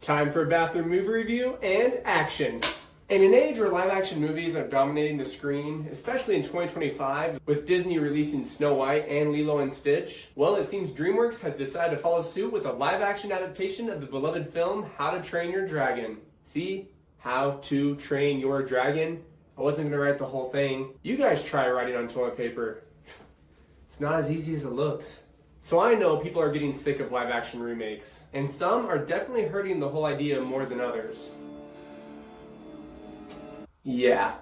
Time for a bathroom movie review and action. In an age where live action movies are dominating the screen, especially in 2025, with Disney releasing Snow White and Lilo and Stitch, well, it seems DreamWorks has decided to follow suit with a live action adaptation of the beloved film How to Train Your Dragon. See? How to Train Your Dragon? I wasn't going to write the whole thing. You guys try writing on toilet paper. It's not as easy as it looks. So I know people are getting sick of live action remakes, and some are definitely hurting the whole idea more than others. Yeah.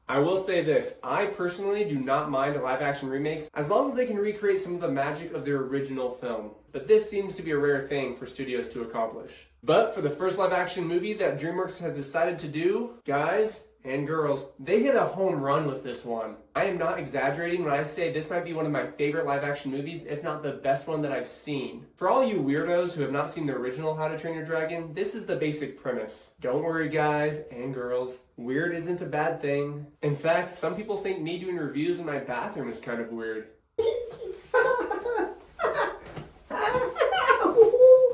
I will say this, I personally do not mind live action remakes as long as they can recreate some of the magic of their original film. But this seems to be a rare thing for studios to accomplish. But for the first live action movie that DreamWorks has decided to do, guys and girls, they hit a home run with this one. I am not exaggerating when I say this might be one of my favorite live action movies, if not the best one that I've seen. For all you weirdos who have not seen the original How to Train Your Dragon, this is the basic premise. Don't worry guys and girls, weird isn't a bad thing. In fact, some people think me doing reviews in my bathroom is kind of weird.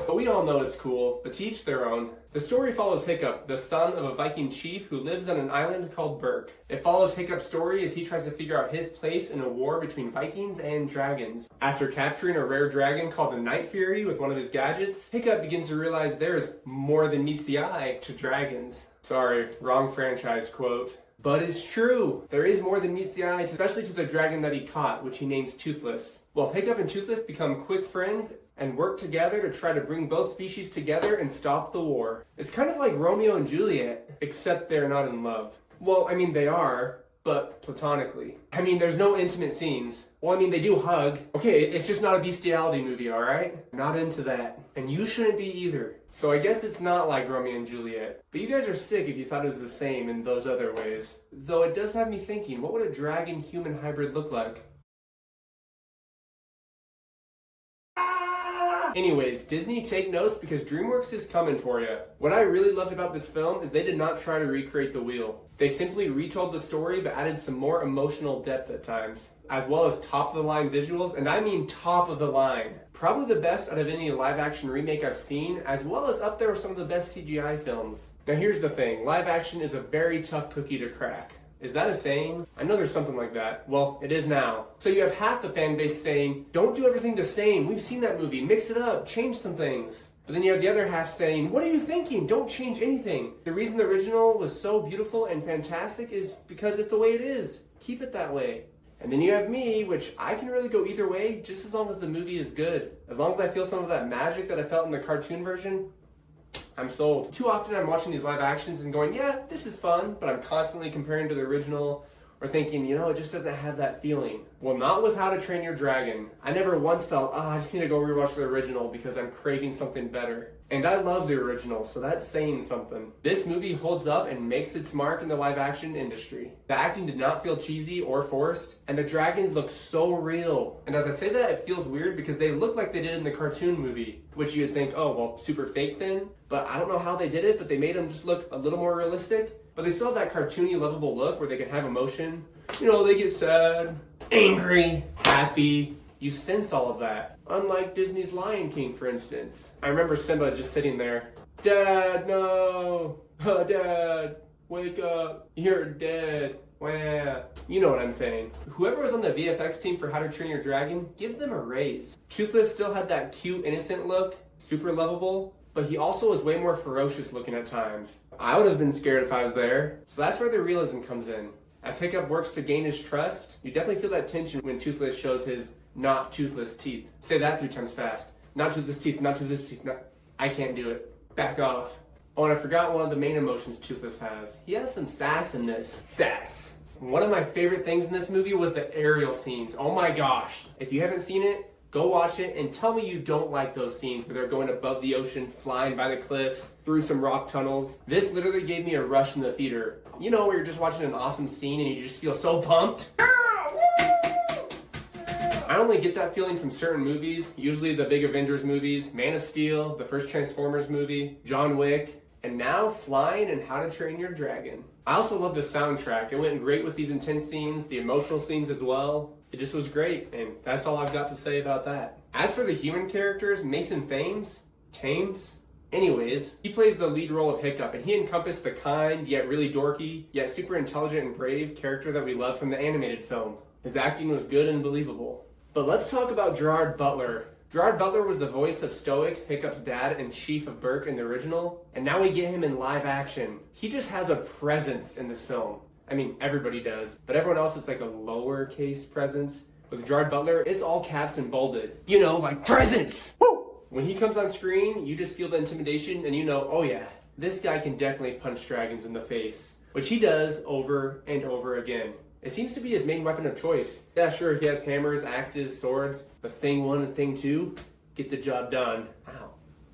But we all know it's cool, but to each their own. The story follows Hiccup, the son of a Viking chief who lives on an island called Berk. It follows Hiccup's story as he tries to figure out his place in a war between Vikings and dragons. After capturing a rare dragon called the Night Fury with one of his gadgets, Hiccup begins to realize there is more than meets the eye to dragons. Sorry, wrong franchise quote. But it's true! There is more than meets the eye, especially to the dragon that he caught, which he names Toothless. Well, Hiccup and Toothless become quick friends and work together to try to bring both species together and stop the war. It's kind of like Romeo and Juliet, except they're not in love. Well, I mean, they are, but platonically. I mean, there's no intimate scenes. Well, I mean, they do hug. Okay, it's just not a bestiality movie, alright? Not into that. And you shouldn't be either. So I guess it's not like Romeo and Juliet. But you guys are sick if you thought it was the same in those other ways. Though it does have me thinking, what would a dragon-human hybrid look like? Anyways, Disney, take notes because DreamWorks is coming for you. What I really loved about this film is they did not try to recreate the wheel. They simply retold the story but added some more emotional depth at times, as well as top-of-the-line visuals, and I mean top of the line. Probably the best out of any live-action remake I've seen, as well as up there with some of the best CGI films. Now here's the thing, live action is a very tough cookie to crack. Is that a saying? I know there's something like that. Well, it is now. So you have half the fan base saying, don't do everything the same. We've seen that movie. Mix it up. Change some things. But then you have the other half saying, what are you thinking? Don't change anything. The reason the original was so beautiful and fantastic is because it's the way it is. Keep it that way. And then you have me, which I can really go either way, just as long as the movie is good. As long as I feel some of that magic that I felt in the cartoon version, I'm sold. Too often I'm watching these live actions and going, yeah, this is fun, but I'm constantly comparing to the original or thinking, you know, it just doesn't have that feeling. Well, not with How to Train Your Dragon. I never once felt, I just need to go rewatch the original because I'm craving something better. And I love the original, so that's saying something. This movie holds up and makes its mark in the live action industry. The acting did not feel cheesy or forced, and the dragons look so real. And as I say that, it feels weird because they look like they did in the cartoon movie, which you'd think, oh, well, super fake then. But I don't know how they did it, but they made them just look a little more realistic. But they still have that cartoony, lovable look where they can have emotion. You know, they get sad, angry, happy. You sense all of that. Unlike Disney's Lion King, for instance. I remember Simba just sitting there. Dad, no! Dad, wake up. You're dead. Wah. You know what I'm saying. Whoever was on the VFX team for How to Train Your Dragon, give them a raise. Toothless still had that cute, innocent look, super lovable, but he also was way more ferocious looking at times. I would have been scared if I was there. So that's where the realism comes in. As Hiccup works to gain his trust, you definitely feel that tension when Toothless shows his not toothless teeth. Say that 3 times fast. Not toothless teeth, not toothless teeth, not... I can't do it. Back off. Oh, and I forgot one of the main emotions Toothless has. He has some sass in this. Sass. One of my favorite things in this movie was the aerial scenes. Oh my gosh. If you haven't seen it, go watch it and tell me you don't like those scenes where they're going above the ocean, flying by the cliffs, through some rock tunnels. This literally gave me a rush in the theater. You know, where you're just watching an awesome scene and you just feel so pumped? I only get that feeling from certain movies, usually the big Avengers movies, Man of Steel, the first Transformers movie, John Wick, and now Flying and How to Train Your Dragon. I also love the soundtrack. It went great with these intense scenes, the emotional scenes as well. It just was great, and that's all I've got to say about that. As for the human characters, Mason Thames, Anyways, he plays the lead role of Hiccup, and he encompassed the kind, yet really dorky, yet super intelligent and brave character that we love from the animated film. His acting was good and believable. But let's talk about Gerard Butler. Gerard Butler was the voice of Stoic, Hiccup's dad and chief of Burke in the original, and now we get him in live action. He just has a presence in this film. I mean, everybody does, but everyone else it's like a lowercase presence. With Gerard Butler, it's all caps and bolded. You know, like presence! Woo! When he comes on screen, you just feel the intimidation and you know, oh yeah, this guy can definitely punch dragons in the face. Which he does over and over again. It seems to be his main weapon of choice. Yeah, sure, he has hammers, axes, swords, but thing one and thing two, get the job done. Ow.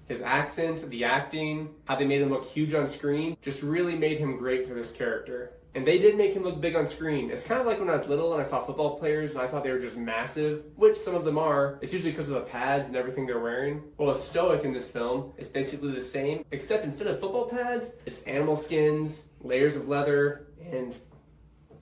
His accent, the acting, how they made him look huge on screen, just really made him great for this character. And they did make him look big on screen. It's kind of like when I was little and I saw football players and I thought they were just massive, which some of them are. It's usually because of the pads and everything they're wearing. Well, with Stoic in this film, it's basically the same, except instead of football pads, it's animal skins, layers of leather, and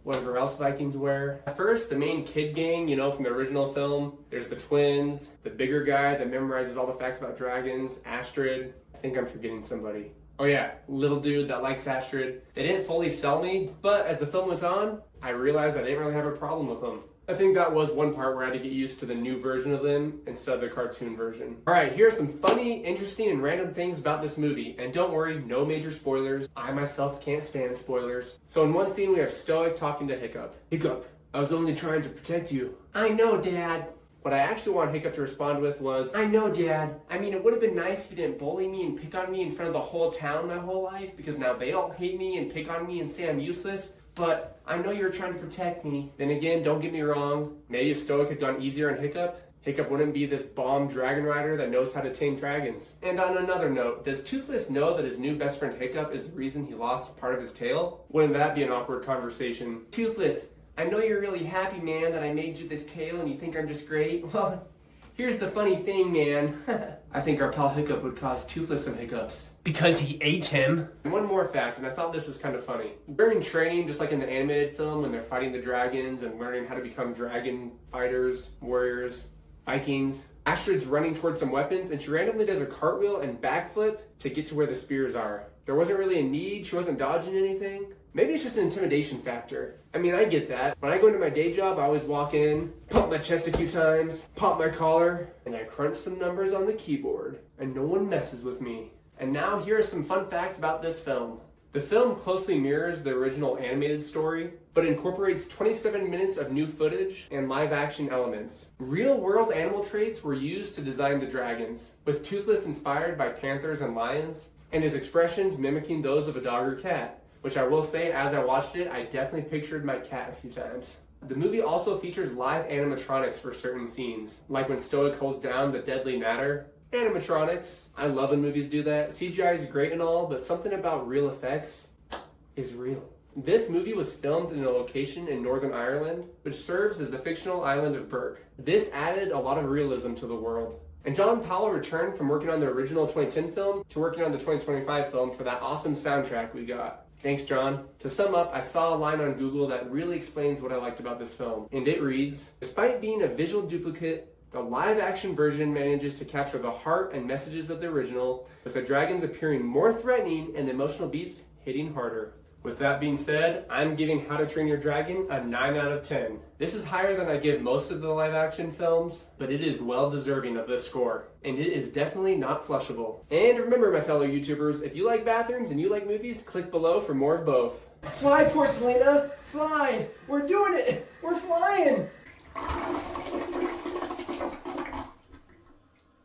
whatever else Vikings wear. At first, the main kid gang, you know, from the original film, there's the twins, the bigger guy that memorizes all the facts about dragons, Astrid. I think I'm forgetting somebody. Oh yeah, little dude that likes Astrid. They didn't fully sell me, but as the film went on, I realized I didn't really have a problem with them. I think that was one part where I had to get used to the new version of them instead of the cartoon version. Alright, here are some funny, interesting, and random things about this movie. And don't worry, no major spoilers. I myself can't stand spoilers. So in one scene we have Stoic talking to Hiccup. Hiccup, I was only trying to protect you. I know, Dad. What I actually want Hiccup to respond with was, I know, Dad. I mean, it would have been nice if you didn't bully me and pick on me in front of the whole town my whole life, because now they all hate me and pick on me and say I'm useless. But I know you were trying to protect me. Then again, don't get me wrong. Maybe if Stoic had gone easier on Hiccup, Hiccup wouldn't be this bomb dragon rider that knows how to tame dragons. And on another note, does Toothless know that his new best friend Hiccup is the reason he lost part of his tail? Wouldn't that be an awkward conversation? Toothless, I know you're really happy, man, that I made you this tail and you think I'm just great. Well, here's the funny thing, man. I think our pal Hiccup would cause Toothless some hiccups. Because he ate him. And one more fact, and I thought this was kind of funny. During training, just like in the animated film, when they're fighting the dragons and learning how to become dragon fighters, warriors, Vikings, Astrid's running towards some weapons and she randomly does a cartwheel and backflip to get to where the spears are. There wasn't really a need, she wasn't dodging anything. Maybe it's just an intimidation factor. I mean, I get that. When I go into my day job, I always walk in, pump my chest a few times, pop my collar, and I crunch some numbers on the keyboard, and no one messes with me. And now here are some fun facts about this film. The film closely mirrors the original animated story, but incorporates 27 minutes of new footage and live action elements. Real-world animal traits were used to design the dragons, with Toothless inspired by panthers and lions, and his expressions mimicking those of a dog or cat. Which I will say, as I watched it, I definitely pictured my cat a few times. The movie also features live animatronics for certain scenes, like when Stoic holds down the deadly matter. Animatronics. I love when movies do that. CGI is great and all, but something about real effects is real. This movie was filmed in a location in Northern Ireland, which serves as the fictional island of Burke. This added a lot of realism to the world. And John Powell returned from working on the original 2010 film to working on the 2025 film for that awesome soundtrack we got. Thanks, John. To sum up, I saw a line on Google that really explains what I liked about this film. And it reads, despite being a visual duplicate, the live-action version manages to capture the heart and messages of the original, with the dragons appearing more threatening and the emotional beats hitting harder. With that being said, I'm giving How to Train Your Dragon a 9 out of 10. This is higher than I give most of the live-action films, but it is well deserving of this score. And it is definitely not flushable. And remember, my fellow YouTubers, if you like bathrooms and you like movies, click below for more of both. Fly, Porcelina! Fly! We're doing it! We're flying!